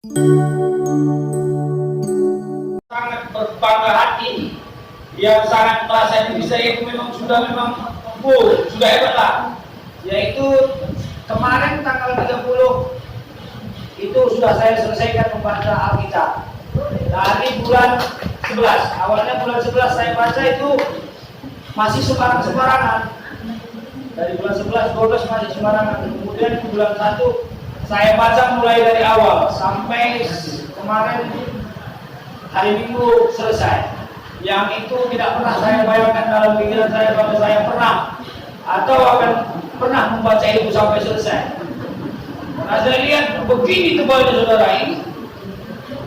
Sangat berbangga hati, yang sangat merasa diri saya itu sudah hebat lah. Yaitu kemarin tanggal 30 itu sudah saya selesaikan membaca Alkitab. Dari bulan 11, awalnya bulan 11 saya baca itu masih sembarangan. Dari bulan 11, 12 masih sembarangan. Kemudian bulan 1 saya baca mulai dari awal sampai kemarin hari Minggu selesai. Yang itu tidak pernah saya bayangkan dalam pikiran saya bahwa saya pernah atau akan pernah membaca itu sampai selesai. Karena saya lihat begini tebalnya saudara ini.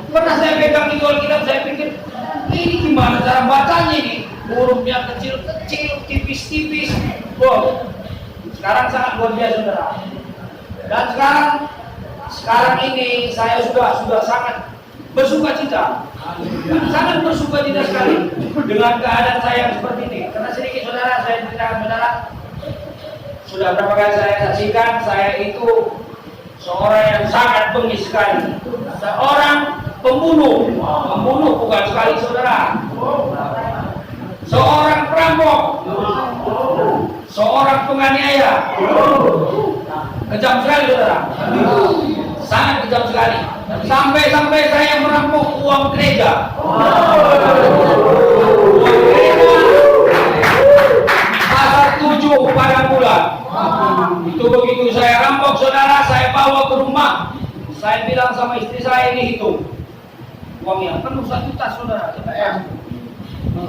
Pernah saya pegang itu Alkitab, saya pikir ini gimana cara bacanya ini? Hurufnya kecil-kecil, tipis-tipis. Wow. Sekarang sangat luar biasa saudara. Dan sekarang ini saya sudah sangat bersuka cita. Sangat bersuka cita sekali dengan keadaan saya yang seperti ini. Karena sedikit saudara, saya ceritakan saudara, sudah berapa kali saya saksikan, saya itu seorang yang sangat bengis sekali. Seorang pembunuh bukan sekali saudara. Seorang perampok, seorang penganiaya. Kejam sekali saudara. Sangat kejam sekali. Sampai saya merampok uang gereja. Uang gereja pasar 7 pada bulan. Itu begitu saya rampok saudara, saya bawa ke rumah. Saya bilang sama istri saya, ini hitung uangnya penuh 1 tas saudara.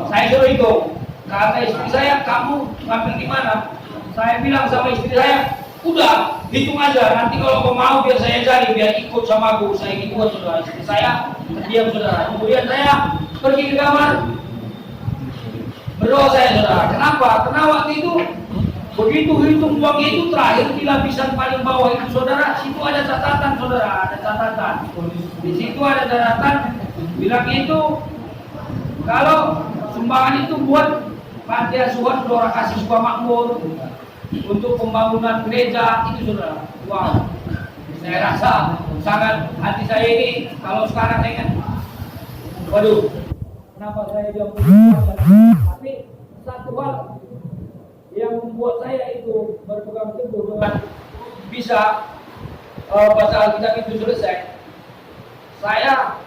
Saya suruh hitung. Kata istri saya, kamu ngambil di mana? Saya bilang sama istri saya, udah hitung aja, nanti kalau kau mau biar saya cari, biar ikut sama aku. Saya ikut saudara. Istri saya terdiam saudara. Kemudian saya pergi ke kamar, berdoa saya saudara. Kenapa? Karena waktu itu begitu hitung uang itu terakhir di lapisan paling bawah itu saudara, situ ada catatan saudara, ada catatan. Di situ ada catatan bilang itu kalau sumbangan itu buat panti asuhan Gelora Kasih Sukamakmur untuk pembangunan gereja itu saudara. Wow, saya rasa sangat hati saya ini kalau sekarang dengan waduh, kenapa saya bilang tapi satu hal yang membuat saya itu berpegang teguh dengan bisa baca Alkitab itu selesai. Saya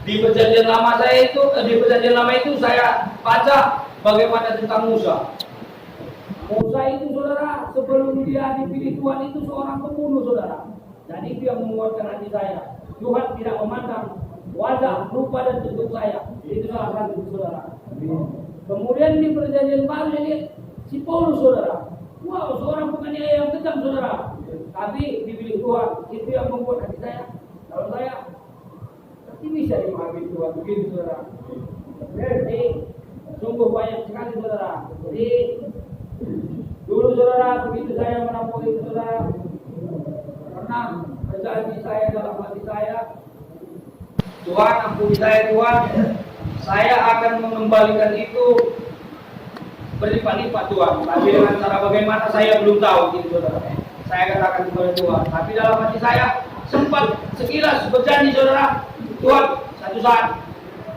di perjanjian lama itu saya baca bagaimana tentang Musa. Musa itu saudara, sebelum dia dipilih Tuhan itu seorang pembunuh saudara. Dan itu yang menguatkan hati saya. Tuhan tidak memandang wajah, rupa dan bentuk saya. Itu salah satu saudara. Kemudian di perjanjian baru ini si Paulus saudara. Wow, seorang penganiaya yang kejam saudara. Tapi dipilih Tuhan. Itu yang membuat hati saya. Kalau saya pasti bisa dimahami Tuhan. Begitu saudara. Jadi sungguh banyak sekali saudara. Jadi dulu saudara, begitu saya merampok itu saudara, pernah berjanji saya dalam hati saya, Tuhan ampuni saya Tuhan, saya akan mengembalikan itu berlipat-lipat Tuhan. Tapi dengan cara bagaimana saya belum tahu gitu saudara. Saya katakan kepada Tuhan. Tapi dalam hati saya sempat sekilas berjanji saudara, Tuhan satu saat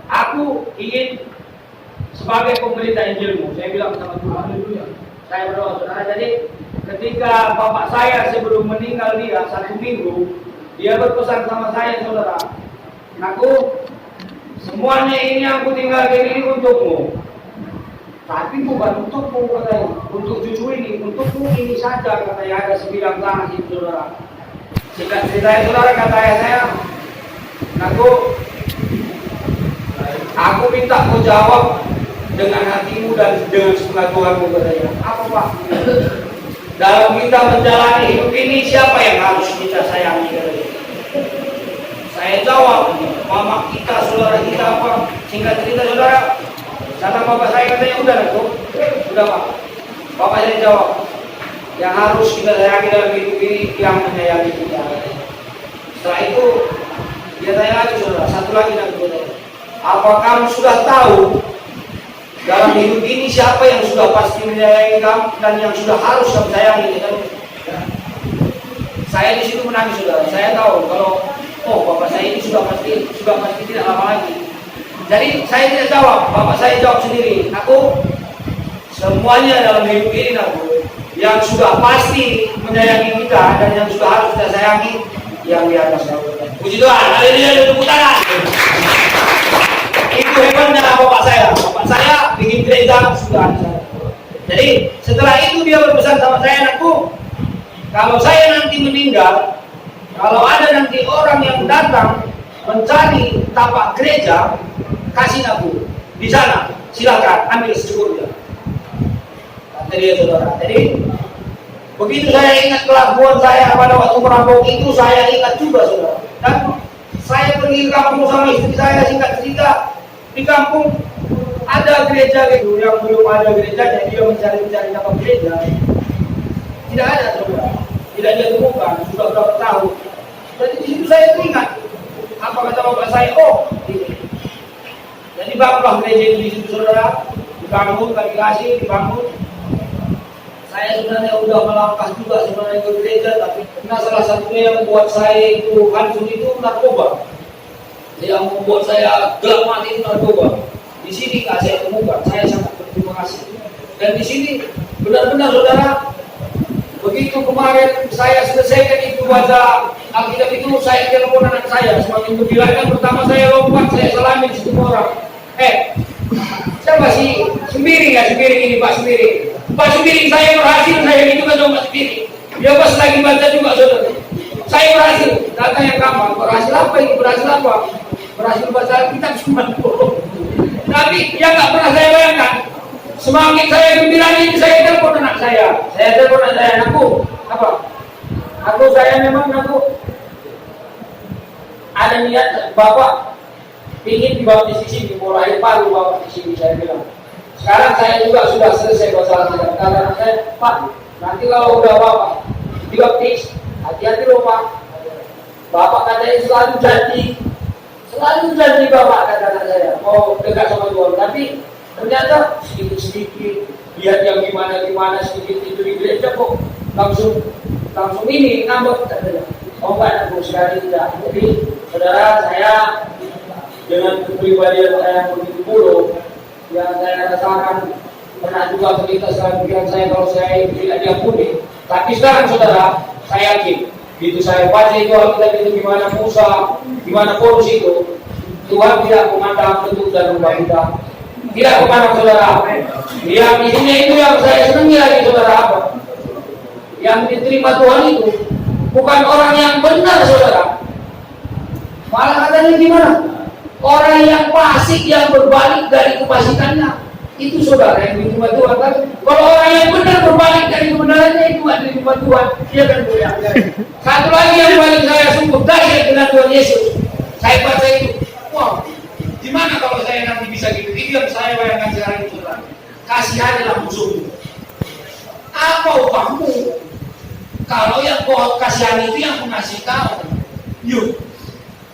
aku ingin sebagai pemberita Injilmu. Saya bilang sama Tuhan, haleluya. Saya berdoa saudara. Jadi ketika bapak saya sebelum meninggal dia 1 minggu, dia berpesan sama saya saudara, aku semuanya ini aku tinggalkan ini untukmu. Tapi bukan untukmu katanya, untuk cucu ini, untukmu ini saja katanya. Ada 9 tanah itu saudara. Singkat ceritanya saudara, kata saya, aku minta kau jawab dengan hatimu dan dengan sepengetahuanmu katanya. Apa Pak? Dalam kita menjalani hidup ini, siapa yang harus kita sayangi katanya. Saya jawab, mama kita, saudara kita apa? Singkat cerita saudara, kata bapak saya katanya, udah Pak. Bapak saya jawab, yang harus kita sayangi dalam hidup ini yang menyayangi kita. Setelah itu dia tanya lagi saudara, satu lagi nanti saudara, apa kamu sudah tahu dalam hidup ini siapa yang sudah pasti menyayangi kamu dan yang sudah harus kamu sayangi? Saya di situ menangis saudara. Saya tahu kalau oh bapak saya ini sudah pasti tidak lama lagi. Jadi saya tidak jawab, bapak saya jawab sendiri. Aku semuanya dalam hidup ini aku yang sudah pasti menyayangi kita dan yang sudah harus kita sayangi yang di atas kita. Puji Tuhan, haleluya, tepuk tangan. Itu hebatnya bapak saya. Bapak saya bikin gereja sudah ada. Jadi setelah itu dia berpesan sama saya, anakku, kalau saya nanti meninggal, kalau ada nanti orang yang datang mencari tapak gereja, kasih aku di sana, silakan ambil secukupnya. Kata dia, saudara. Jadi begitu saya ingat kelakuan saya pada waktu merampok itu, saya ingat juga, saudara. Dan saya pergi ke kampung sama istri saya, singkat cerita, di kampung ada gereja gitu yang belum ada gerejanya, dia mencari tapak gereja. Tidak ada, saudara. Tidak dia temukan, sudah berapa tahun. Jadi di situ saya teringat apa kata bapak saya, oh ini. Jadi bangunlah gereja itu di situ, saudara. Dibangun, kami kasih, dibangun. Saya sebenarnya udah melangkah juga sebenarnya ke gereja, tapi karena salah satunya yang membuat saya itu hancur itu narkoba. Yang membuat saya gelap mati itu narkoba. Di sini nggak saya temukan, saya sangat berterima kasih. Dan di sini benar-benar, saudara, begitu kemarin saya selesaikan itu baca Alkitab itu, saya telepon anak saya, semakin berbilangan pertama saya lompat, saya salamin semua orang. Saya masih Sembiring ya, Sembiring ini Pak Sembiring. Pak Sembiring saya berhasil, saya itu kan Pak Sembiring. Dia pas lagi baca juga, saudara. Saya berhasil, datang yang gampang. Berhasil apa ini? Berhasil apa? Berhasil baca Alkitab cuma. Tapi yang nggak pernah saya bayangkan, semakin saya gembira ini, saya telepon anak saya. Saya telepon anak saya, anakku, apa? Saya memang ada niat bapak ingin dibaptis di sini, mau lahir baru bapak di sini, saya bilang. Sekarang saya juga sudah selesai baca Alkitab. Kata saya, Pak, nanti kalau udah bapak dibaptis, hati-hati loh Pak. Bapak katanya selalu janji bapak, kata saya, mau dekat sama Tuhan. Tapi ternyata sedikit-sedikit lihat yang gimana sedikit itu di gereja kok langsung ini ngambek, katanya. Oh enggak, aku sekali tidak. Jadi saudara, saya dengan kepribadian saya yang begitu buruk, yang saya rasakan pernah juga terlintas dalam pikiran saya kalau saya tidak diampuni. Tapi sekarang, saudara, saya yakin begitu saya baca itu Alkitab itu gimana Musa, gimana Paulus itu, Tuhan tidak memandang bentuk dan rupa kita. Tidak memandang, saudara. Yang di sini itu yang saya senangi lagi, saudara, apa? Yang diterima Tuhan itu bukan orang yang benar, saudara. Malah katanya gimana? Orang yang fasik, yang berbalik dari kefasikannya, itu saudara yang diterima Tuhan. Kan? Kalau orang yang benar berbalik dari kebenarannya, itu ada diterima Tuhan. Dia kan goyang. Satu lagi yang paling saya sungguh dahsyat dengan Tuhan Yesus, saya baca itu, wow, gimana kalau saya nanti bisa gitu? Itu yang saya bayangkan sekarang itu, saudara. Kasihanilah musuhmu. Apa upahmu? Kalau yang kau kasihani itu yang mengasihi kau. Yuk.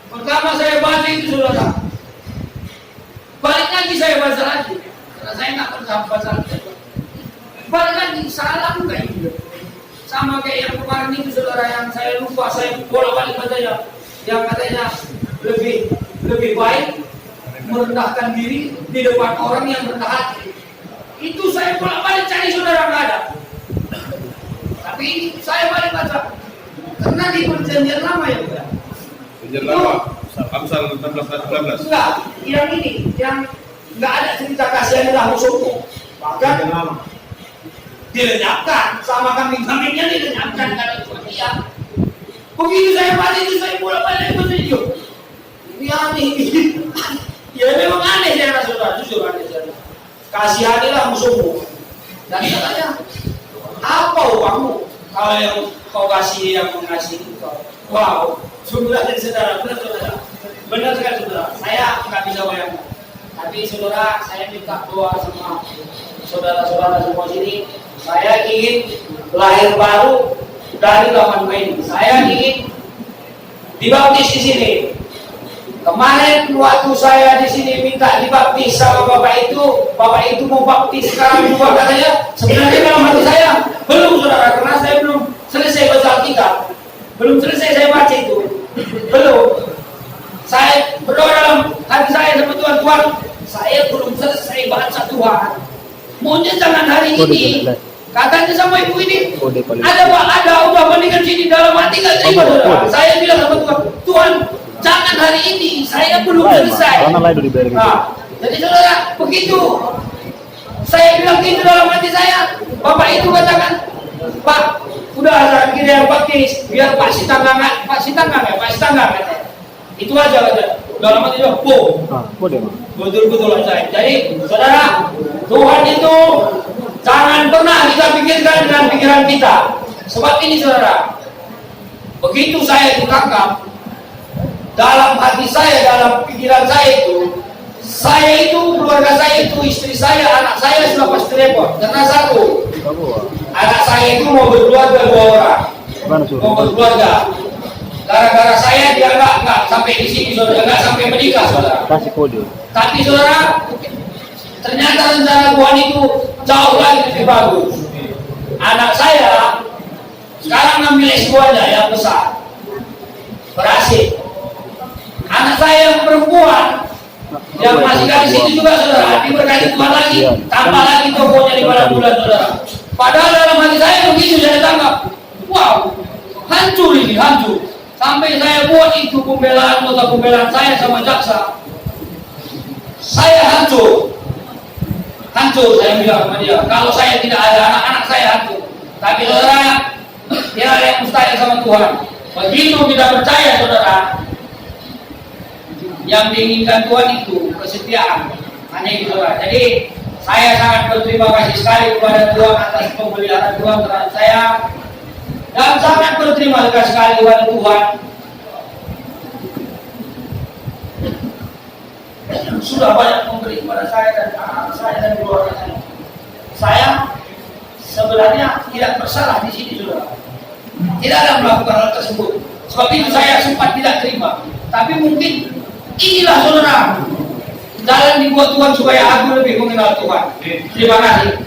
Pertama saya baca itu, saudara. Balik lagi saya baca lagi. Karena saya nggak pernah baca lagi. Balik lagi, salah enggak itu? Sama kayak yang kemarin itu, saudara, yang saya lupa, saya bolak-balik bacanya. Yang katanya lebih baik merendahkan diri di depan orang yang rendah hati. Itu saya bolak-balik cari, saudara, nggak ada. Tapi ini saya balik baca. Karena di perjanjian lama ya, saudara. Perjanjian lama, Amsal 16-18. Enggak, yang ini, yang nggak ada cerita kasihanilah musuhmu. Bahkan dilenyapkan, sama kambing-kambingnya dilenyapkan karena Tuhan dia. Begitu saya baca itu, saya bolak-balik baca itu. Ini aneh ini. Ya memang aneh, saya rasa, saudara, jujur aneh saya. Kasihanilah musuhmu. Dan katanya, apa upahmu kalau yang kau kasih yang mengasihi kau? Wow, saudara dan saudara, benar, saudara. Benar sekali, saudara. Saya nggak bisa bayangkan. Tapi saudara, saya minta doa sama saudara-saudara semua sini. Saya ingin lahir baru dari zaman ini. Saya ingin dibaptis di sini. Kemarin waktu saya di sini minta dibaptis sama bapak itu mau baptis sekarang juga katanya. Sebenarnya dalam hati saya belum, saudara, karena saya belum selesai baca Alkitab, belum selesai saya baca itu. Belum. Saya berdoa dalam hati saya sama Tuhan, Tuhan, saya belum selesai baca Tuhan. Maunya jangan hari ini. Katanya sama ibu ini, ada udah mendingan sini dalam hati nggak terima, saudara. Saya bilang sama Tuhan, Tuhan, jangan hari ini, saya belum selesai. Nah, jadi saudara, begitu saya bilang gitu dalam hati saya, Bapak itu katakan, Pak, udah ada kira yang baptis, biar Pak Sitanggang, itu aja kata. Dalam hati dia, betul-betul saya. Jadi, saudara, Tuhan itu jangan pernah kita pikirkan dengan pikiran kita. Sebab ini, saudara, begitu saya ditangkap, dalam hati saya, dalam pikiran saya itu, keluarga saya itu, istri saya, anak saya sudah pasti repot. Karena satu, anak saya itu mau berkeluarga 2 orang, mau berkeluarga. Gara-gara saya dia nggak sampai di sini, saudara, nggak sampai menikah, saudara. Tapi saudara, ternyata rencana Tuhan itu jauh lagi lebih bagus. Anak saya sekarang ngambil S2-nya yang besar, berhasil. Anak saya yang perempuan yang masih gadis itu juga, saudara, diberkati Tuhan lagi, tambah lagi tokonya di pada bulan, saudara. Padahal dalam hati saya begitu saya tangkap, wow, hancur ini, hancur. Sampai saya buat itu pembelaan saya sama jaksa, saya hancur saya bilang sama dia, kalau saya tidak ada anak-anak saya hancur. Tapi saudara, dia ada yang mustahil sama Tuhan. Begitu kita percaya, saudara, yang diinginkan Tuhan itu kesetiaan, hanya itu, saudara. Jadi saya sangat berterima kasih sekali kepada Tuhan atas pemeliharaan Tuhan terhadap saya, dan sangat berterima kasih sekali kepada Tuhan sudah banyak memberi kepada saya dan anak saya dan keluarga saya. Saya sebenarnya tidak bersalah di sini, saudara. Tidak ada melakukan hal tersebut. Sebab itu saya sempat tidak terima. Tapi mungkin inilah, saudara, jalan dibuat Tuhan supaya aku lebih mengenal Tuhan. Terima kasih.